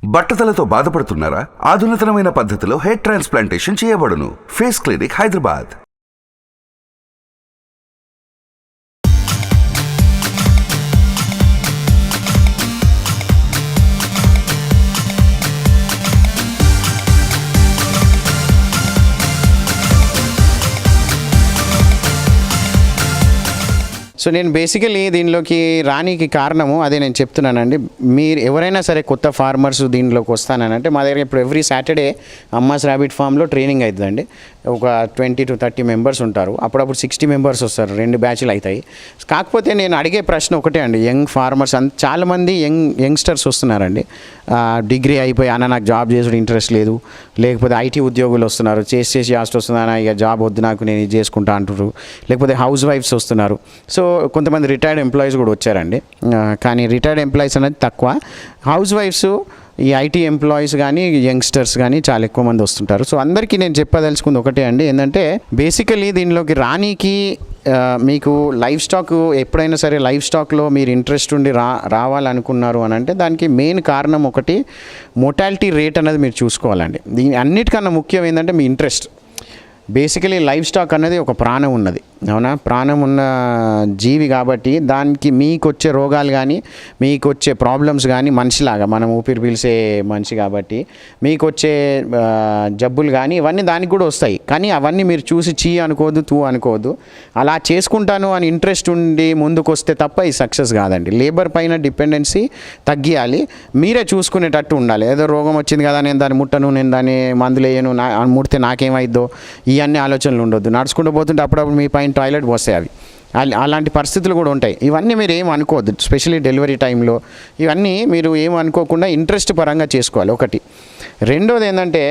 బట్టతలతో బాధపడుతున్నారా? ఆధునితనమైన పద్ధతిలో hair transplantation చేయబడును. Face clinic, Hyderabad. సో నేను బేసికలీ దీనిలోకి రానికి కారణము అదే నేను చెప్తున్నానండి. మీరు ఎవరైనా సరే కొత్త ఫార్మర్స్ దీనిలోకి వస్తానంటే మా దగ్గర ఇప్పుడు ఎవ్రీ సాటర్డే అమ్మాస్ ర్యాబిట్ ఫామ్లో ట్రైనింగ్ అవుతుందండి. ఒక 20 to 30 మెంబర్స్ ఉంటారు. అప్పుడప్పుడు 60 మెంబర్స్ వస్తారు. 2 బ్యాచ్లు అవుతాయి. కాకపోతే నేను అడిగే ప్రశ్న ఒకటే అండి, యంగ్ ఫార్మర్స్ చాలామంది యంగ్స్టర్స్ వస్తున్నారండి. డిగ్రీ అయిపోయి అన్న నాకు జాబ్ చేసుడు ఇంట్రెస్ట్ లేదు, లేకపోతే ఐటీ ఉద్యోగులు వస్తున్నారు, చేసి లాస్ట్ వస్తుందన్న ఇక జాబ్ వద్దు నాకు నేను ఇది చేసుకుంటా అంటారు, లేకపోతే హౌస్ వైఫ్స్ వస్తున్నారు. సో కొంతమంది రిటైర్డ్ ఎంప్లాయీస్ కూడా వచ్చారండి. కానీ రిటైర్డ్ ఎంప్లాయీస్ అనేది తక్కువ. హౌస్ వైఫ్స్, ఈ ఐటీ ఎంప్లాయీస్ కానీ యంగ్స్టర్స్ కానీ చాలా ఎక్కువ మంది వస్తుంటారు. సో అందరికీ నేను చెప్పదలుచుకుంది ఒకటే అండి, ఏంటంటే బేసికలీ దీనిలోకి రానికి మీకు లైఫ్ స్టాక్ ఎప్పుడైనా సరే లైఫ్ స్టాక్లో మీరు ఇంట్రెస్ట్ ఉండి రావాలనుకున్నారు అని అంటే దానికి మెయిన్ కారణం ఒకటి మోర్టాలిటీ రేట్ అనేది మీరు చూసుకోవాలండి. దీని అన్నిటికన్నా ముఖ్యం ఏంటంటే మీ ఇంట్రెస్ట్. బేసికలీ లైఫ్ స్టాక్ అనేది ఒక ప్రాణం ఉన్నది, అవునా? ప్రాణం ఉన్న జీవి కాబట్టి దానికి మీకు వచ్చే రోగాలు కానీ మీకు వచ్చే ప్రాబ్లమ్స్ కానీ మనిషిలాగా మనం ఊపిరి పీల్చే మనిషి కాబట్టి మీకు వచ్చే జబ్బులు కానీ ఇవన్నీ దానికి కూడా వస్తాయి. కానీ అవన్నీ మీరు చూసి చీ అనుకోవద్దు, తూ అనుకోవద్దు. అలా చేసుకుంటాను అని ఇంట్రెస్ట్ ఉండి ముందుకు వస్తే తప్ప ఈ సక్సెస్ కాదండి. లేబర్ పైన డిపెండెన్సీ తగ్గియాలి, మీరే చూసుకునేటట్టు ఉండాలి. ఏదో రోగం వచ్చింది కదా నేను దాన్ని ముట్టను, నేను దాన్ని మందులు వేయను, ముడితే నాకేమైద్దో ఇవన్నీ ఆలోచనలు ఉండొద్దు. నడుచుకుంటూ పోతుంటే అప్పుడప్పుడు మీ పైన టాయిలెట్ వస్తాయి, అవి అలాంటి పరిస్థితులు కూడా ఉంటాయి. ఇవన్నీ మీరు ఏం అనుకోవద్దు, స్పెషల్లీ డెలివరీ టైంలో ఇవన్నీ మీరు ఏం అనుకోకుండా ఇంట్రెస్ట్ పరంగా చేసుకోవాలి ఒకటి. రెండోది ఏంటంటే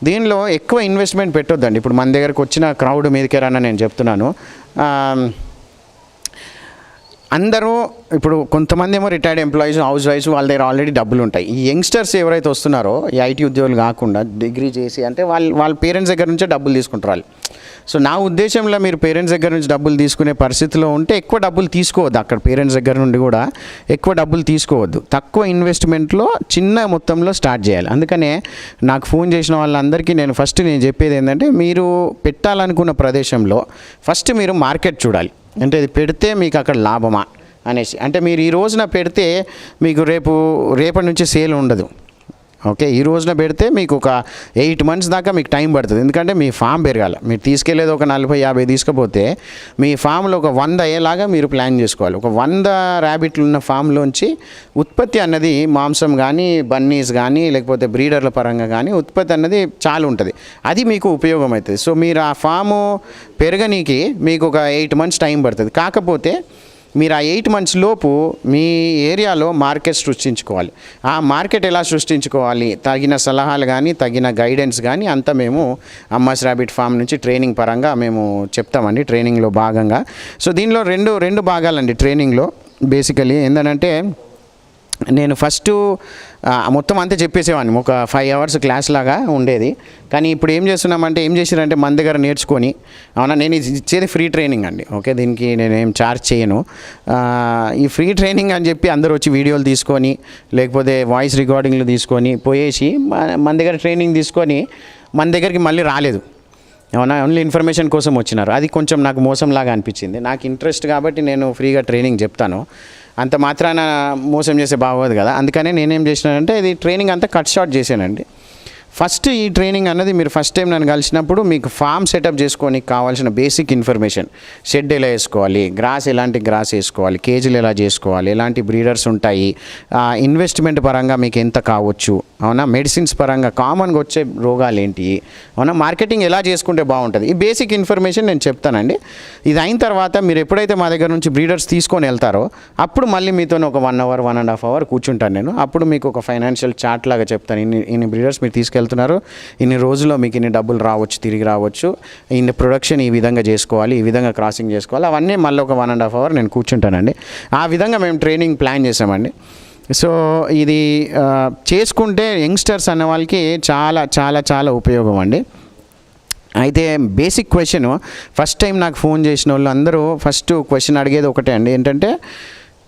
దీనిలో ఎక్కువ ఇన్వెస్ట్మెంట్ పెట్టొద్దండి. ఇప్పుడు మన దగ్గరకు వచ్చిన క్రౌడ్ మీదకే రన్న నేను చెప్తున్నాను. అందరూ ఇప్పుడు కొంతమంది ఏమో రిటైర్డ్ ఎంప్లాయీస్, హౌస్ వైఫ్స్, వాళ్ళ దగ్గర ఆల్రెడీ డబ్బులు ఉంటాయి. ఈ యంగ్స్టర్స్ ఎవరైతే వస్తున్నారో ఈ ఐటీ ఉద్యోగులు కాకుండా డిగ్రీ చేసి అంటే వాళ్ళ పేరెంట్స్ దగ్గర నుంచే డబ్బులు తీసుకుంటారు వాళ్ళు. సో నా ఉద్దేశంలో మీరు పేరెంట్స్ దగ్గర నుంచి డబ్బులు తీసుకునే పరిస్థితిలో ఉంటే ఎక్కువ డబ్బులు తీసుకోవద్దు. అక్కడ పేరెంట్స్ దగ్గర నుండి కూడా ఎక్కువ డబ్బులు తీసుకోవద్దు. తక్కువ ఇన్వెస్ట్మెంట్లో చిన్న మొత్తంలో స్టార్ట్ చేయాలి. అందుకనే నాకు ఫోన్ చేసిన వాళ్ళందరికీ నేను చెప్పేది ఏంటంటే మీరు పెట్టాలనుకున్న ప్రదేశంలో ఫస్ట్ మీరు మార్కెట్ చూడాలి. అంటే ఇది పెడితే మీకు అక్కడ లాభమా అనేసి. అంటే మీరు ఈ రోజున పెడితే మీకు రేపటి నుంచి సేల్ ఉండదు. ఓకే, ఈ రోజున పెడితే మీకు ఒక 8 months దాకా మీకు టైం పడుతుంది. ఎందుకంటే మీ ఫామ్ పెరగాలి. మీరు తీసుకెళ్లేది ఒక 40-50 తీసుకపోతే మీ ఫామ్లో ఒక 100 అయ్యేలాగా మీరు ప్లాన్ చేసుకోవాలి. ఒక 100 ర్యాబిట్లు ఉన్న ఫామ్లోంచి ఉత్పత్తి అన్నది మాంసం కానీ బన్నీస్ కానీ లేకపోతే బ్రీడర్ల పరంగా కానీ ఉత్పత్తి అన్నది చాలా ఉంటుంది. అది మీకు ఉపయోగం అవుతుంది. సో మీరు ఆ ఫాము పెరగనీకి మీకు ఒక 8 months టైం పడుతుంది. కాకపోతే మీరు ఆ 8 months లోపు మీ ఏరియాలో మార్కెట్ సృష్టించుకోవాలి. ఆ మార్కెట్ ఎలా సృష్టించుకోవాలి, తగిన సలహాలు కానీ తగిన గైడెన్స్ కానీ అంతా మేము అమ్మాస్ ర్యాబిట్ ఫామ్ నుంచి ట్రైనింగ్ పరంగా మేము చెప్తామండి, ట్రైనింగ్లో భాగంగా. సో దీనిలో రెండు భాగాలండి ట్రైనింగ్లో. బేసికలీ ఏంటంటే నేను ఫస్ట్ మొత్తం అంతా చెప్పేసేవాడిని, ఒక 5 hours క్లాస్ లాగా ఉండేది. కానీ ఇప్పుడు ఏం చేశారంటే మన దగ్గర నేర్చుకొని, అవునా, నేను ఇచ్చేది ఫ్రీ ట్రైనింగ్ అండి. ఓకే, దీనికి నేనేం ఛార్జ్ చేయను. ఈ ఫ్రీ ట్రైనింగ్ అని చెప్పి అందరూ వచ్చి వీడియోలు తీసుకొని లేకపోతే వాయిస్ రికార్డింగ్లు తీసుకొని పోయేసి మన దగ్గర ట్రైనింగ్ తీసుకొని మన దగ్గరికి మళ్ళీ రాలేదు, అవునా, ఓన్లీ ఇన్ఫర్మేషన్ కోసం వచ్చినారు. అది కొంచెం నాకు మోసంలాగా అనిపించింది. నాకు ఇంట్రెస్ట్ కాబట్టి నేను ఫ్రీగా ట్రైనింగ్ చెప్తాను, అంత మాత్రాన మోసం చేసే బాగోదు కదా. అందుకనే నేనేం చేసినానంటే ఇది ట్రైనింగ్ అంతా కట్ షార్ట్ చేశానండి. ఫస్ట్ ఈ ట్రైనింగ్ అన్నది మీరు ఫస్ట్ టైం నన్ను కలిసినప్పుడు మీకు ఫామ్ సెటప్ చేసుకోనికి కావాల్సిన బేసిక్ ఇన్ఫర్మేషన్, షెడ్ ఎలా వేసుకోవాలి, ఎలాంటి గ్రాస్ వేసుకోవాలి, కేజీలు ఎలా చేసుకోవాలి, ఎలాంటి బ్రీడర్స్ ఉంటాయి, ఇన్వెస్ట్మెంట్ పరంగా మీకు ఎంత కావచ్చు, అవునా, మెడిసిన్స్ పరంగా కామన్గా వచ్చే రోగాలు ఏంటి, అవునా, మార్కెటింగ్ ఎలా చేసుకుంటే బాగుంటుంది, ఈ బేసిక్ ఇన్ఫర్మేషన్ నేను చెప్తానండి. ఇది అయిన తర్వాత మీరు ఎప్పుడైతే మా దగ్గర నుంచి బ్రీడర్స్ తీసుకొని వెళ్తారో అప్పుడు మళ్ళీ మీతో ఒక 1 hour 1.5 hour కూర్చుంటాను నేను. అప్పుడు మీకు ఒక ఫైనాన్షియల్ చార్ట్ లాగా చెప్తాను. ఇన్ని బ్రీడర్స్ మీరు తీసుకెళ్తున్నారు, ఇన్ని రోజుల్లో మీకు ఇన్ని డబ్బులు రావచ్చు, తిరిగి రావచ్చు, ఇన్ని ప్రొడక్షన్ ఈ విధంగా చేసుకోవాలి, ఈ విధంగా క్రాసింగ్ చేసుకోవాలి, అవన్నీ మళ్ళీ ఒక 1.5 hour నేను కూర్చుంటానండి. ఆ విధంగా మేము ట్రైనింగ్ ప్లాన్ చేసామండి. సో ఇది చేసుకుంటే యంగ్స్టర్స్ అన్న వాళ్ళకి చాలా చాలా చాలా ఉపయోగం అండి. అయితే బేసిక్ క్వశ్చన్, ఫస్ట్ టైం నాకు ఫోన్ చేసిన వాళ్ళు అందరూ ఫస్ట్ క్వశ్చన్ అడిగేది ఒకటే అండి, ఏంటంటే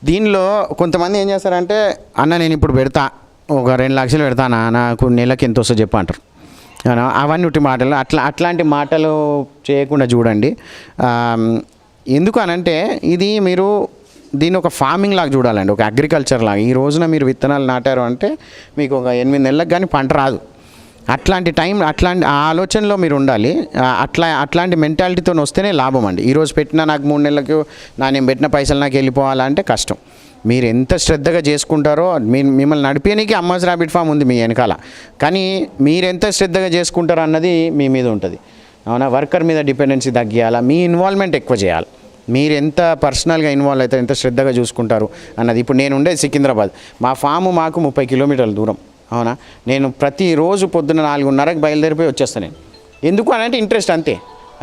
దీనిలో కొంతమంది ఏం చేస్తారంటే అన్న నేను ఇప్పుడు పెడతా, ఒక 2 లక్షలు పెడతానా, నాకు నెలకి ఎంత వస్తుందో చెప్పు అంటారు. అవన్నీ ఉట్టి మాటలు. అట్లాంటి మాటలు చేయకుండా చూడండి. ఎందుకు అనంటే ఇది మీరు దీన్ని ఒక ఫార్మింగ్ లాగా చూడాలండి, ఒక అగ్రికల్చర్ లాగా. ఈ రోజున మీరు విత్తనాలు నాటారు అంటే మీకు ఒక 8 నెలలకు కానీ పంట రాదు. అట్లాంటి ఆలోచనలో మీరు ఉండాలి. అట్లాంటి మెంటాలిటీతో వస్తేనే లాభం అండి. ఈరోజు పెట్టినా నాకు 3 నెలలకు నేను పెట్టిన పైసలు నాకు వెళ్ళిపోవాలంటే కష్టం. మీరు ఎంత శ్రద్ధగా చేసుకుంటారో, మిమ్మల్ని నడిపేయడానికి అమ్మాస్ ర్యాబిట్ ఫామ్ ఉంది మీ వెనకాల, కానీ మీరు ఎంత శ్రద్ధగా చేసుకుంటారో అన్నది మీ మీద ఉంటుంది. అవునా, వర్కర్ మీద డిపెండెన్సీ తగ్గియాలా, మీ ఇన్వాల్వ్మెంట్ ఎక్కువ చేయాలి. మీరు ఎంత పర్సనల్గా ఇన్వాల్వ్ అవుతారు, ఎంత శ్రద్ధగా చూసుకుంటారు అన్నది. ఇప్పుడు నేను ఉండేది సికింద్రాబాద్, మా ఫాము మాకు 30 కిలోమీటర్ల దూరం. అవునా, నేను ప్రతిరోజు పొద్దున్న 4:30కి బయలుదేరిపోయి వచ్చేస్తాను. నేను ఎందుకు అని అంటే ఇంట్రెస్ట్ అంతే,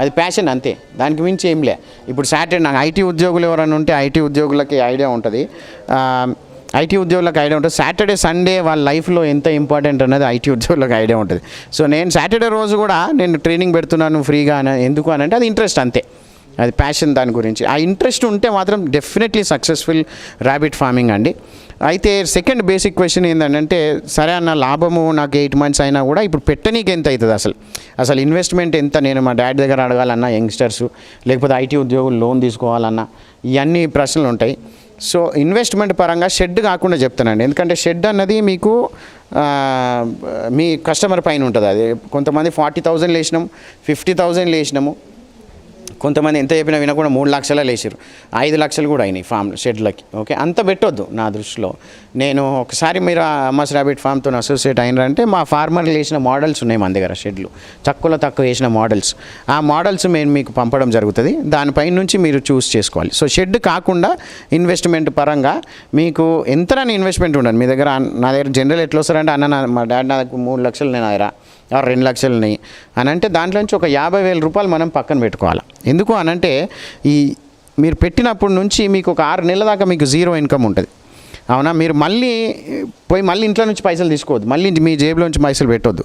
అది ప్యాషన్ అంతే, దానికి మించి ఏం లే. ఇప్పుడు సాటర్డే నాకు ఐటీ ఉద్యోగులు ఎవరైనా ఉంటే ఐటీ ఉద్యోగులకి ఐడియా ఉంటుంది. సాటర్డే సండే వాళ్ళ లైఫ్లో ఎంత ఇంపార్టెంట్ అన్నది ఐటీ ఉద్యోగులకు ఐడియా ఉంటుంది. సో నేను సాటర్డే రోజు కూడా నేను ట్రైనింగ్ పెడుతున్నాను ఫ్రీగా ఎందుకు అని అంటే అది ఇంట్రెస్ట్ అంతే, అది ప్యాషన్. దాని గురించి ఆ ఇంట్రెస్ట్ ఉంటే మాత్రం డెఫినెట్లీ సక్సెస్ఫుల్ ర్యాబిట్ ఫార్మింగ్ అండి. అయితే సెకండ్ బేసిక్ క్వశ్చన్ ఏంటంటే, సరే అన్న లాభము నాకు 8 మంత్స్ అయినా కూడా ఇప్పుడు పెట్టనీకి ఎంత అవుతుంది, అసలు ఇన్వెస్ట్మెంట్ ఎంత, నేను మా డాడీ దగ్గర అడగాలన్నా, యంగ్స్టర్స్ లేకపోతే ఐటీ ఉద్యోగులు లోన్ తీసుకోవాలన్నా, ఇవన్నీ ప్రశ్నలు ఉంటాయి. సో ఇన్వెస్ట్మెంట్ పరంగా షెడ్ కాకుండా చెప్తానండి, ఎందుకంటే షెడ్ అన్నది మీకు మీ కస్టమర్ పైన ఉంటుంది. అది కొంతమంది 40,000 వేసినాము, 50,000 వేసినాము, కొంతమంది ఎంత చెప్పినా వినకుండా 3 లక్షలు వేసారు, 5 లక్షలు కూడా అయినాయి ఫామ్ షెడ్లకి. ఓకే, అంత పెట్టొద్దు నా దృష్టిలో. నేను ఒకసారి మీరు అమ్మాస్ ర్యాబిట్ ఫామ్తో అసోసియేట్ అయినారంటే మా ఫార్మర్లు వేసిన మోడల్స్ ఉన్నాయి మన దగ్గర, షెడ్లు తక్కువ వేసిన మోడల్స్. ఆ మోడల్స్ మేము మీకు పంపడం జరుగుతుంది, దానిపై నుంచి మీరు చూస్ చేసుకోవాలి. సో షెడ్ కాకుండా ఇన్వెస్ట్మెంట్ పరంగా మీకు ఎంతనని ఇన్వెస్ట్మెంట్ ఉండదు మీ దగ్గర. నా దగ్గర జనరల్ ఎట్లా వస్తారంటే, మా డాడీ నా దగ్గర 3 లక్షలు నేను దగ్గర 2 లక్షలని అని అంటే దాంట్లో నుంచి ఒక 50,000 రూపాయలు మనం పక్కన పెట్టుకోవాలి. ఎందుకు అనంటే మీరు పెట్టినప్పటి నుంచి మీకు ఒక 6 నెలల దాకా మీకు జీరో ఇన్కమ్ ఉంటుంది. అవునా, మీరు మళ్ళీ ఇంట్లో నుంచి పైసలు తీసుకోవద్దు, మళ్ళీ మీ జేబులో నుంచి పైసలు పెట్టొద్దు.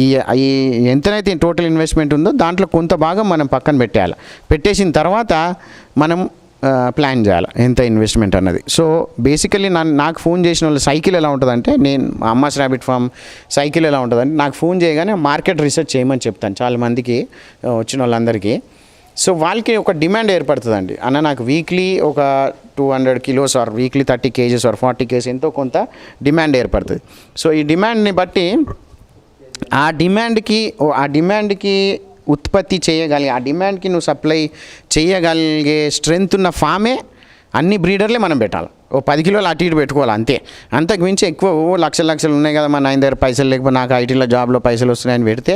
ఈ ఎంతనైతే టోటల్ ఇన్వెస్ట్మెంట్ ఉందో దాంట్లో కొంత భాగం మనం పక్కన పెట్టేయాలి. పెట్టేసిన తర్వాత మనం ప్లాన్ చేయాలి ఎంత ఇన్వెస్ట్మెంట్ అన్నది. సో బేసికలీ నాకు ఫోన్ చేసిన వాళ్ళు సైకిల్ ఎలా ఉంటుందంటే, నేను అమ్మాస్ ర్యాబిట్ ఫామ్ సైకిల్ ఎలా ఉంటుందంటే, నాకు ఫోన్ చేయగానే మార్కెట్ రీసెర్చ్ చేయమని చెప్తాను చాలామందికి వచ్చిన వాళ్ళందరికీ. సో వాళ్ళకి ఒక డిమాండ్ ఏర్పడుతుందండి, అన్న నాకు వీక్లీ ఒక 200 kilos or weekly 30 kgs or 40 kgs ఎంతో కొంత డిమాండ్ ఏర్పడుతుంది. సో ఈ డిమాండ్ని బట్టి ఆ డిమాండ్కి ఉత్పత్తి చేయగలిగే, ఆ డిమాండ్కి నువ్వు సప్లై చేయగలిగే స్ట్రెంగ్త్ ఉన్న ఫామే అన్ని బ్రీడర్లే మనం పెట్టాలి. 10 కిలోలు అటు ఇటు పెట్టుకోవాలి అంతే. అంతకు మించి ఎక్కువ లక్షలు ఉన్నాయి కదా మా నాయన దగ్గర పైసలు లేకపోతే నాకు ఐటీలో జాబ్లో పైసలు వస్తున్నాయని పెడితే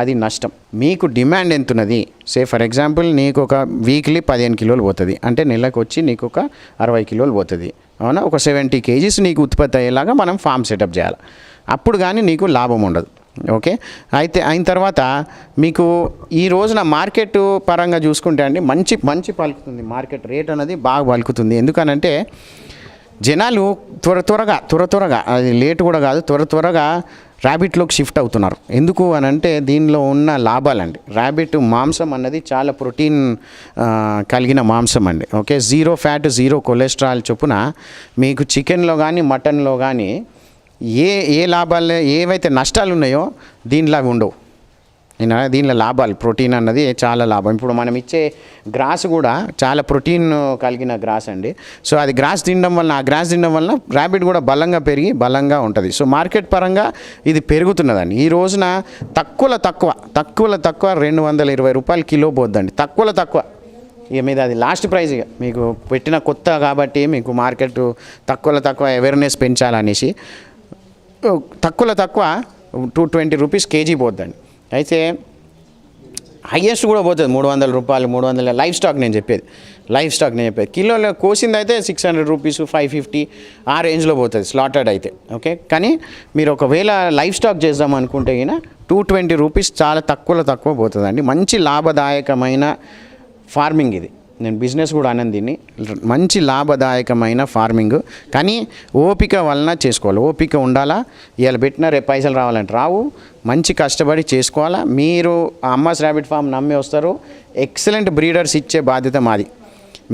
అది నష్టం. మీకు డిమాండ్ ఎంత ఉన్నది, ఫర్ ఎగ్జాంపుల్ నీకు ఒక వీక్లీ 15 కిలోలు పోతుంది అంటే నెలకు వచ్చి నీకు ఒక 60 కిలోలు పోతుంది. అవునా, ఒక 70 kgs నీకు ఉత్పత్తి అయ్యేలాగా మనం ఫామ్ సెటప్ చేయాలి. అప్పుడు కానీ నీకు లాభం ఉండదు. ఓకే, అయితే అయిన తర్వాత మీకు ఈ రోజున మార్కెట్ పరంగా చూసుకుంటే అండి మంచి పలుకుతుంది, మార్కెట్ రేట్ అనేది బాగా పలుకుతుంది. ఎందుకనంటే జనాలు త్వరగా అది లేట్ కూడా కాదు, త్వరగా ర్యాబిట్లోకి షిఫ్ట్ అవుతున్నారు. ఎందుకు అని అంటే దీనిలో ఉన్న లాభాలండి. ర్యాబిట్ మాంసం అన్నది చాలా ప్రోటీన్ కలిగిన మాంసం అండి. ఓకే, 0 ఫ్యాట్ 0 కొలెస్ట్రాల్ చొప్పున మీకు చికెన్లో కానీ మటన్లో కానీ ఏ లాభాలు ఏవైతే నష్టాలు ఉన్నాయో దీనిలో అవి ఉండవు. దీనిలో లాభాలు, ప్రోటీన్ అన్నది చాలా లాభం. ఇప్పుడు మనం ఇచ్చే గ్రాస్ కూడా చాలా ప్రోటీన్ కలిగిన గ్రాస్ అండి. సో అది గ్రాస్ తినడం వలన ర్యాబిట్ కూడా బలంగా పెరిగి బలంగా ఉంటుంది. సో మార్కెట్ పరంగా ఇది పెరుగుతున్నదండి. ఈ రోజున తక్కువలో తక్కువ 220 రూపాయలు కిలో పోద్దండి, తక్కువ. ఇక మీద అది లాస్ట్ ప్రైజ్. ఇక మీకు పెట్టిన కొత్త కాబట్టి మీకు మార్కెట్ తక్కువ అవేర్నెస్ పెంచాలనేసి తక్కువ 220 రూపీస్ కేజీ పోద్దండి. అయితే హయ్యెస్ట్ కూడా పోతుంది 300 రూపాయలు, 300 లైఫ్ స్టాక్ నేను చెప్పేది కిలోలో కోసింది అయితే 600 రూపీస్ 550 ఆ రేంజ్లో పోతుంది స్లాటెడ్ అయితే. ఓకే, కానీ మీరు ఒకవేళ లైఫ్ స్టాక్ చేద్దాం అనుకుంటే అయినా 220 రూపీస్ చాలా తక్కువ పోతుందండి. మంచి లాభదాయకమైన ఫార్మింగ్ ఇది. నేను బిజినెస్ కూడా అన్నాను దీన్ని, మంచి లాభదాయకమైన ఫార్మింగ్. కానీ ఓపిక వలన చేసుకోవాలి, ఓపిక ఉండాలా. ఇవాళ పెట్టినా రేపు పైసలు రావాలంటే రావు, మంచి కష్టపడి చేసుకోవాలా. మీరు అమ్మాస్ ర్యాబిట్ ఫామ్ నమ్మి వస్తారు, ఎక్సలెంట్ బ్రీడర్స్ ఇచ్చే బాధ్యత మాది.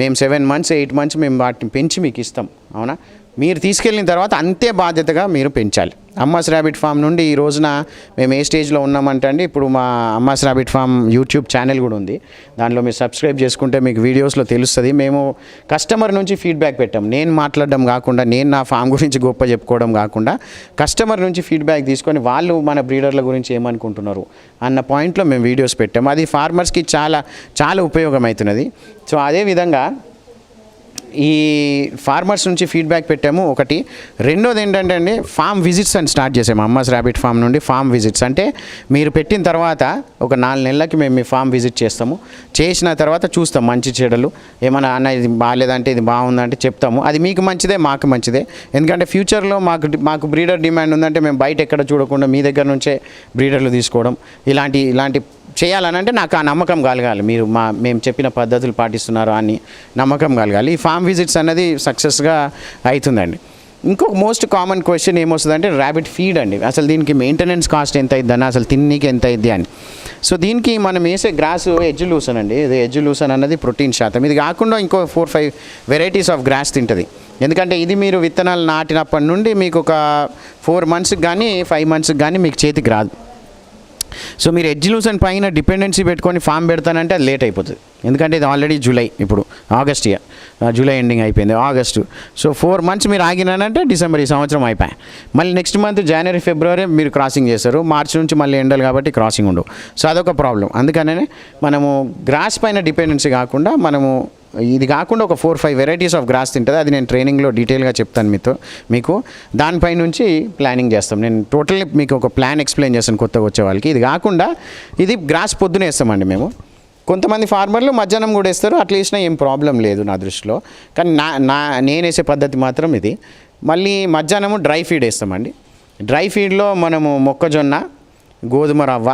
మేము 7 months 8 months మేము వాటిని పెంచి మీకు ఇస్తాం. అవునా, మీరు తీసుకెళ్ళిన తర్వాత అంతే బాధ్యతగా మీరు పెంచాలి. అమ్మాస్ ర్యాబిట్ ఫామ్ నుండి ఈ రోజున మేము ఏ స్టేజ్లో ఉన్నామంటే అండి, ఇప్పుడు మా అమ్మాస్ ర్యాబిట్ ఫామ్ యూట్యూబ్ ఛానల్ కూడా ఉంది. దానిలో మీరు సబ్స్క్రైబ్ చేసుకుంటే మీకు వీడియోస్లో తెలుస్తుంది. మేము కస్టమర్ నుంచి ఫీడ్బ్యాక్ పెట్టాం. నేను మాట్లాడడం కాకుండా, నేను నా ఫామ్ గురించి గొప్ప చెప్పుకోవడం కాకుండా, కస్టమర్ నుంచి ఫీడ్బ్యాక్ తీసుకొని వాళ్ళు మన బ్రీడర్ల గురించి ఏమనుకుంటున్నారు అన్న పాయింట్లో మేము వీడియోస్ పెట్టాము. అది ఫార్మర్స్కి చాలా చాలా ఉపయోగం అవుతున్నది. సో అదేవిధంగా ఈ ఫార్మర్స్ నుంచి ఫీడ్బ్యాక్ పెట్టాము ఒకటి. రెండోది ఏంటంటే అండి, ఫామ్ విజిట్స్ అని స్టార్ట్ చేసాము. అమ్మాస్ ర్యాబిట్ ఫామ్ నుండి ఫామ్ విజిట్స్ అంటే మీరు పెట్టిన తర్వాత ఒక 4 నెలలకి మేము మీ ఫామ్ విజిట్ చేస్తాము. చేసిన తర్వాత చూస్తాం మంచి చెడులు, ఏమైనా అన్న ఇది బాగాలేదంటే ఇది బాగుందంటే చెప్తాము. అది మీకు మంచిదే, మాకు మంచిదే. ఎందుకంటే ఫ్యూచర్లో మాకు బ్రీడర్ డిమాండ్ ఉందంటే మేము బయట ఎక్కడ చూడకుండా మీ దగ్గర నుంచే బ్రీడర్లు తీసుకోవడం ఇలాంటి చేయాలనంటే నాకు ఆ నమ్మకం కలగాలి. మేము చెప్పిన పద్ధతులు పాటిస్తున్నారు అని నమ్మకం కలగాలి. ఈ ఫామ్ విజిట్స్ అనేది సక్సెస్గా అవుతుందండి. ఇంకొక మోస్ట్ కామన్ క్వశ్చన్ ఏమొస్తుందంటే ర్యాబిట్ ఫీడ్ అండి. అసలు దీనికి మెయింటెనెన్స్ కాస్ట్ ఎంత అయిద్దని, అసలు తిన్నీకి ఎంత అయింది అని. సో దీనికి మనం వేసే గ్రాస్ ఎడ్జ్ లూసన్ అండి. ఇది ఎడ్జ్ లూసన్ అన్నది ప్రోటీన్ శాతం. ఇది కాకుండా ఇంకో 4-5 వెరైటీస్ ఆఫ్ గ్రాస్ తింటుంది. ఎందుకంటే ఇది మీరు విత్తనాలు నాటినప్పటి నుండి మీకు ఒక 4 మంత్స్కి కానీ 5 మంత్స్కి కానీ మీకు చేతికి రాదు. సో మీరు ఎడ్జ్ లూసన్ పైన డిపెండెన్సీ పెట్టుకొని ఫామ్ పెడతానంటే అది లేట్ అయిపోతుంది. ఎందుకంటే ఇది ఆల్రెడీ జూలై, ఇప్పుడు ఆగస్ట్ ఇయర్, జూలై ఎండింగ్ అయిపోయింది, ఆగస్టు. సో 4 మంత్స్ మీరు ఆగినానంటే డిసెంబర్ ఈ సంవత్సరం అయిపోయాయి. మళ్ళీ నెక్స్ట్ మంత్ జనవరి ఫిబ్రవరి మీరు క్రాసింగ్ చేస్తారు. మార్చి నుంచి మళ్ళీ ఎండలు కాబట్టి క్రాసింగ్ ఉండవు. సో అదొక ప్రాబ్లం. అందుకనే మనము గ్రాస్ పైన డిపెండెన్సీ కాకుండా ఇది కాకుండా ఒక 4-5 వెరైటీస్ ఆఫ్ గ్రాస్ తింటుంది. అది నేను ట్రైనింగ్లో డీటెయిల్గా చెప్తాను మీకు. దానిపై నుంచి ప్లానింగ్ చేస్తాం. నేను టోటల్లీ మీకు ఒక ప్లాన్ ఎక్స్ప్లెయిన్ చేస్తాను కొత్తగా వచ్చే వాళ్ళకి. ఇది కాకుండా ఇది గ్రాస్ పొద్దున వేస్తామండి మేము. కొంతమంది ఫార్మర్లు మధ్యాహ్నం కూడా వేస్తారు. అట్లా వేసినా ఏం ప్రాబ్లం లేదు నా దృష్టిలో. కానీ నేను వేసే పద్ధతి మాత్రం ఇది. మళ్ళీ మధ్యాహ్నము డ్రై ఫీడ్ వేస్తామండి. డ్రై ఫీడ్లో మనము మొక్కజొన్న, గోధుమ రవ్వ,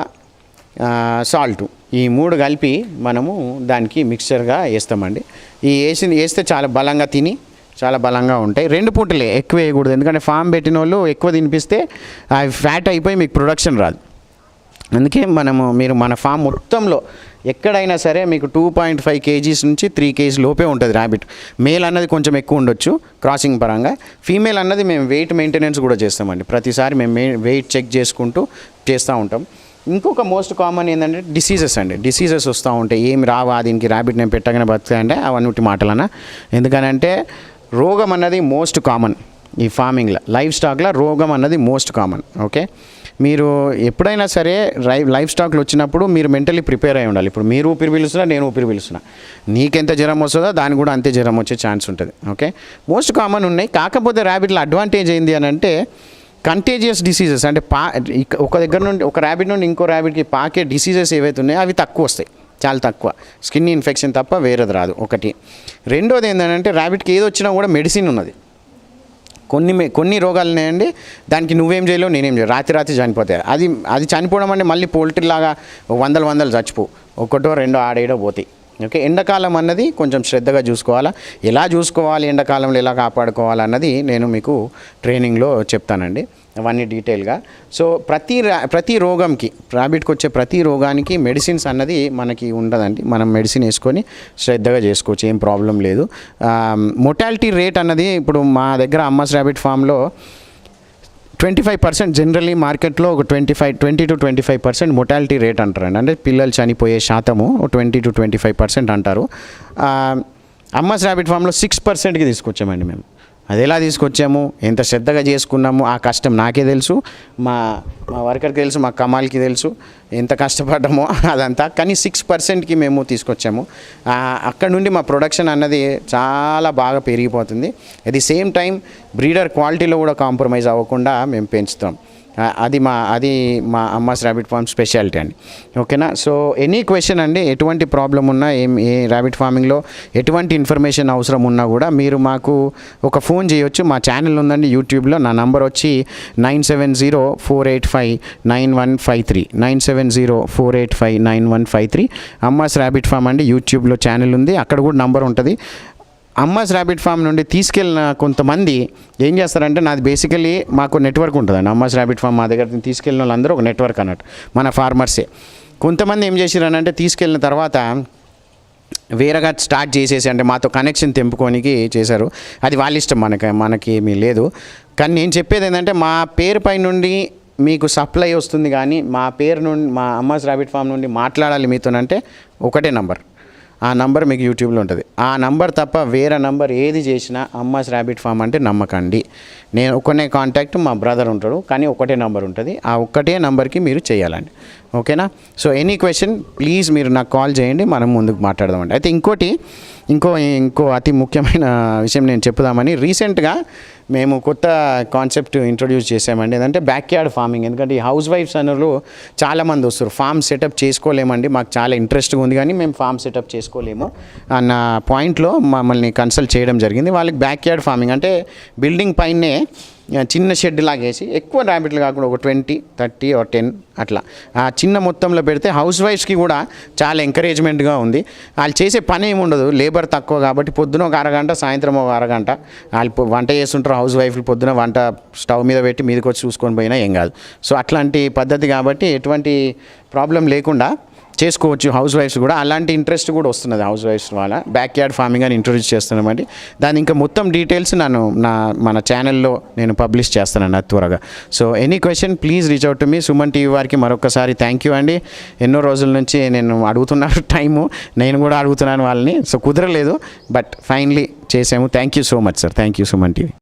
సాల్టు, ఈ 3 కలిపి మనము దానికి మిక్చర్గా వేస్తామండి. వేస్తే చాలా బలంగా తిని చాలా బలంగా ఉంటాయి. 2 పూటలే, ఎక్కువ వేయకూడదు. ఎందుకంటే ఫామ్ పెట్టిన వాళ్ళు ఎక్కువ తినిపిస్తే అవి ఫ్యాట్ అయిపోయి మీకు ప్రొడక్షన్ రాదు. అందుకే మీరు మన ఫామ్ మొత్తంలో ఎక్కడైనా సరే మీకు 2.5 kgs నుంచి 3 kgs లోపే ఉంటుంది ర్యాబిట్. మేల్ అన్నది కొంచెం ఎక్కువ ఉండొచ్చు క్రాసింగ్ పరంగా. ఫీమేల్ అన్నది మేము వెయిట్ మెయింటెనెన్స్ కూడా చేస్తామండి. ప్రతిసారి మేము వెయిట్ చెక్ చేసుకుంటూ చేస్తూ ఉంటాం. ఇంకొక మోస్ట్ కామన్ ఏంటంటే డిసీజెస్ అండి. డిసీజెస్ వస్తూ ఉంటాయి. ఏమి రావా దీనికి ర్యాబిట్ నేను పెట్టగానే బతుకుతాయంటే అవన్నీ మాటలన్నా. ఎందుకనంటే రోగం అన్నది మోస్ట్ కామన్ ఈ ఫార్మింగ్లో, లైఫ్ స్టాక్లో రోగం అన్నది మోస్ట్ కామన్. ఓకే, మీరు ఎప్పుడైనా సరే లైఫ్ స్టాక్లు వచ్చినప్పుడు మీరు మెంటలీ ప్రిపేర్ అయి ఉండాలి. ఇప్పుడు మీరు ఊపిరి పీలుస్తున్నా, నేను ఊపిరి పీలుస్తున్నా, నీకెంత జ్వరం వస్తుందో దానికి కూడా అంతే జ్వరం వచ్చే ఛాన్స్ ఉంటుంది. ఓకే, మోస్ట్ కామన్ ఉన్నాయి. కాకపోతే ర్యాబిట్లో అడ్వాంటేజ్ ఏంది అని అంటే కంటేజియస్ డిసీజెస్ అంటే ఒక ర్యాబిట్ నుండి ఇంకో ర్యాబిట్కి పాకే డిసీజెస్ ఏవైతే ఉన్నాయో అవి తక్కువ వస్తాయి, చాలా తక్కువ. స్కిన్ ఇన్ఫెక్షన్ తప్ప వేరేది రాదు ఒకటి. రెండోది ఏంటంటే ర్యాబిట్కి ఏది వచ్చినా కూడా మెడిసిన్ ఉన్నది. కొన్ని రోగాలు ఉన్నాయండి, దానికి నువ్వేం చేయలేవు, నేనేం చేయలేవు, రాత్రి చనిపోతాయి. అది చనిపోవడం అంటే మళ్ళీ పోల్ట్రీలాగా వందలు చచ్చిపో, 1-2 ఆడేయడో పోతాయి. ఓకే, ఎండాకాలం అన్నది కొంచెం శ్రద్ధగా చూసుకోవాలా. ఎలా చూసుకోవాలి, ఎండాకాలంలో ఎలా కాపాడుకోవాలన్నది నేను మీకు ట్రైనింగ్లో చెప్తానండి, అవన్నీ డీటెయిల్గా. సో ప్రతి రోగంకి, ర్యాబిట్కి వచ్చే ప్రతి రోగానికి మెడిసిన్స్ అన్నది మనకి ఉండదండి. మనం మెడిసిన్ వేసుకొని శ్రద్ధగా చేసుకోవచ్చు, ఏం ప్రాబ్లం లేదు. మొర్టాలిటీ రేట్ అన్నది ఇప్పుడు మా దగ్గర అమ్మాస్ ర్యాబిట్ ఫామ్లో 25% జనరల్లీ మార్కెట్లో ఒక 20 to 25% మొర్టాలిటీ రేట్ అంటారండి. అంటే పిల్లలు చనిపోయే శాతము 20 to 25% అంటారు. అమ్మాస్ ర్యాబిట్ ఫామ్లో 6%కి తీసుకొచ్చామండి మేము. అది ఎలా తీసుకొచ్చాము, ఎంత శ్రద్ధగా చేసుకున్నాము, ఆ కష్టం నాకే తెలుసు, మా వర్కర్కి తెలుసు, మా కమాల్కి తెలుసు, ఎంత కష్టపడ్డామో అదంతా. కానీ 6%కి మేము తీసుకొచ్చాము. అక్కడ నుండి మా ప్రొడక్షన్ అన్నది చాలా బాగా పెరిగిపోతుంది. At the same time breeder క్వాలిటీలో కూడా కాంప్రమైజ్ అవ్వకుండా మేము పెంచుతాం. అది మా అమ్మాస్ ర్యాబిట్ ఫార్మ్ స్పెషాలిటీ అండి. ఓకేనా, సో ఎనీ క్వశ్చన్ అండి, ఎటువంటి ప్రాబ్లం ఉన్నా, ఏ ర్యాబిట్ ఫార్మింగ్లో ఎటువంటి ఇన్ఫర్మేషన్ అవసరం ఉన్నా కూడా మీరు మాకు ఒక ఫోన్ చేయొచ్చు. మా ఛానల్ ఉందండి యూట్యూబ్లో. నా నంబర్ వచ్చి 9704859153 9704859153. అమ్మాస్ ర్యాబిట్ ఫార్మ్ అండి, యూట్యూబ్లో ఛానల్ ఉంది, అక్కడ కూడా నంబర్ ఉంటుంది. అమ్మాస్ ర్యాబిట్ ఫామ్ నుండి తీసుకెళ్ళిన కొంతమంది ఏం చేస్తారంటే, నాది బేసికలీ మాకు నెట్వర్క్ ఉంటుందండి. అమ్మాస్ ర్యాబిట్ ఫామ్ మా దగ్గర తీసుకెళ్ళిన వాళ్ళందరూ ఒక నెట్వర్క్ అన్నట్టు, మన ఫార్మర్సే. కొంతమంది ఏం చేసిరనంటే తీసుకెళ్ళిన తర్వాత వేరేగా స్టార్ట్ చేసేసి అంటే మాతో కనెక్షన్ తెంపుకోనికి చేశారు. అది వాళ్ళ ఇష్టం, మనకి ఏమీ లేదు. కానీ నేను చెప్పేది ఏంటంటే మా పేరు పై నుండి మీకు సప్లై వస్తుంది, కానీ మా పేరు నుండి మా అమ్మాస్ ర్యాబిట్ ఫామ్ నుండి మాట్లాడాలి మీతోనంటే ఒకటే నంబర్. ఆ నంబర్ మీకు యూట్యూబ్లో ఉంటుంది. ఆ నంబర్ తప్ప వేరే నంబర్ ఏది చేసినా అమ్మాస్ ర్యాబిట్ ఫామ్ అంటే నమ్మకండి. నేను ఒకనే కాంటాక్ట్, మా బ్రదర్ ఉంటాడు, కానీ ఒకటే నంబర్ ఉంటుంది. ఆ ఒక్కటే నంబర్కి మీరు చేయాలండి. ఓకేనా? సో ఎనీ క్వశ్చన్ ప్లీజ్ మీరు నాకు కాల్ చేయండి, మనం ముందుకు మాట్లాడదామండి. అయితే ఇంకో అతి ముఖ్యమైన విషయం నేను చెప్పుదామని రీసెంట్గా మేము కొత్త కాన్సెప్ట్ ఇంట్రొడ్యూస్ చేసామండి. ఏంటంటే బ్యాక్యార్డ్ ఫార్మింగ్. ఎందుకంటే ఈ హౌస్ వైఫ్స్ అన్నలు చాలామంది వస్తారు, ఫామ్ సెటప్ చేసుకోలేమండి, మాకు చాలా ఇంట్రెస్ట్గా ఉంది కానీ మేము ఫామ్ సెటప్ చేసుకోలేము అన్న పాయింట్లో మమ్మల్ని కన్సల్ట్ చేయడం జరిగింది. వాళ్ళకి బ్యాక్యార్డ్ ఫార్మింగ్ అంటే బిల్డింగ్ పైనే చిన్న షెడ్ లాగేసి ఎక్కువ ర్యాబిట్లు కాకుండా ఒక 20, 30 or 10 అట్లా ఆ చిన్న మొత్తంలో పెడితే హౌస్ వైఫ్స్కి కూడా చాలా ఎంకరేజ్మెంట్గా ఉంది. వాళ్ళు చేసే పని ఏమి ఉండదు, లేబర్ తక్కువ కాబట్టి పొద్దున ఒక అరగంట, సాయంత్రం ఒక అరగంట వాళ్ళు వంట చేస్తుంటారు. హౌస్ వైఫ్లు పొద్దున వంట స్టవ్ మీద పెట్టి మీదకి వచ్చి చూసుకొని పోయినా ఏం కాదు. సో అట్లాంటి పద్ధతి కాబట్టి ఎటువంటి ప్రాబ్లం లేకుండా చేసుకోవచ్చు హౌస్ వైఫ్స్ కూడా. అలాంటి ఇంట్రెస్ట్ కూడా వస్తున్నది హౌస్ వైఫ్స్ వల్ల. బ్యాక్యార్డ్ ఫార్మింగ్ అని ఇంట్రొడ్యూస్ చేస్తున్నామండి. దాని ఇంకా మొత్తం డీటెయిల్స్ మన ఛానల్లో నేను పబ్లిష్ చేస్తానండి అది త్వరగా. So any question please reach out to me. Suman TV వారికి మరొకసారి థ్యాంక్ యూ అండి. ఎన్నో రోజుల నుంచి నేను అడుగుతున్నాను టైము, నేను కూడా అడుగుతున్నాను వాళ్ళని. సో కుదరలేదు, బట్ ఫైనలీ చేసాము. Thank you so much sir. Thank you Suman TV.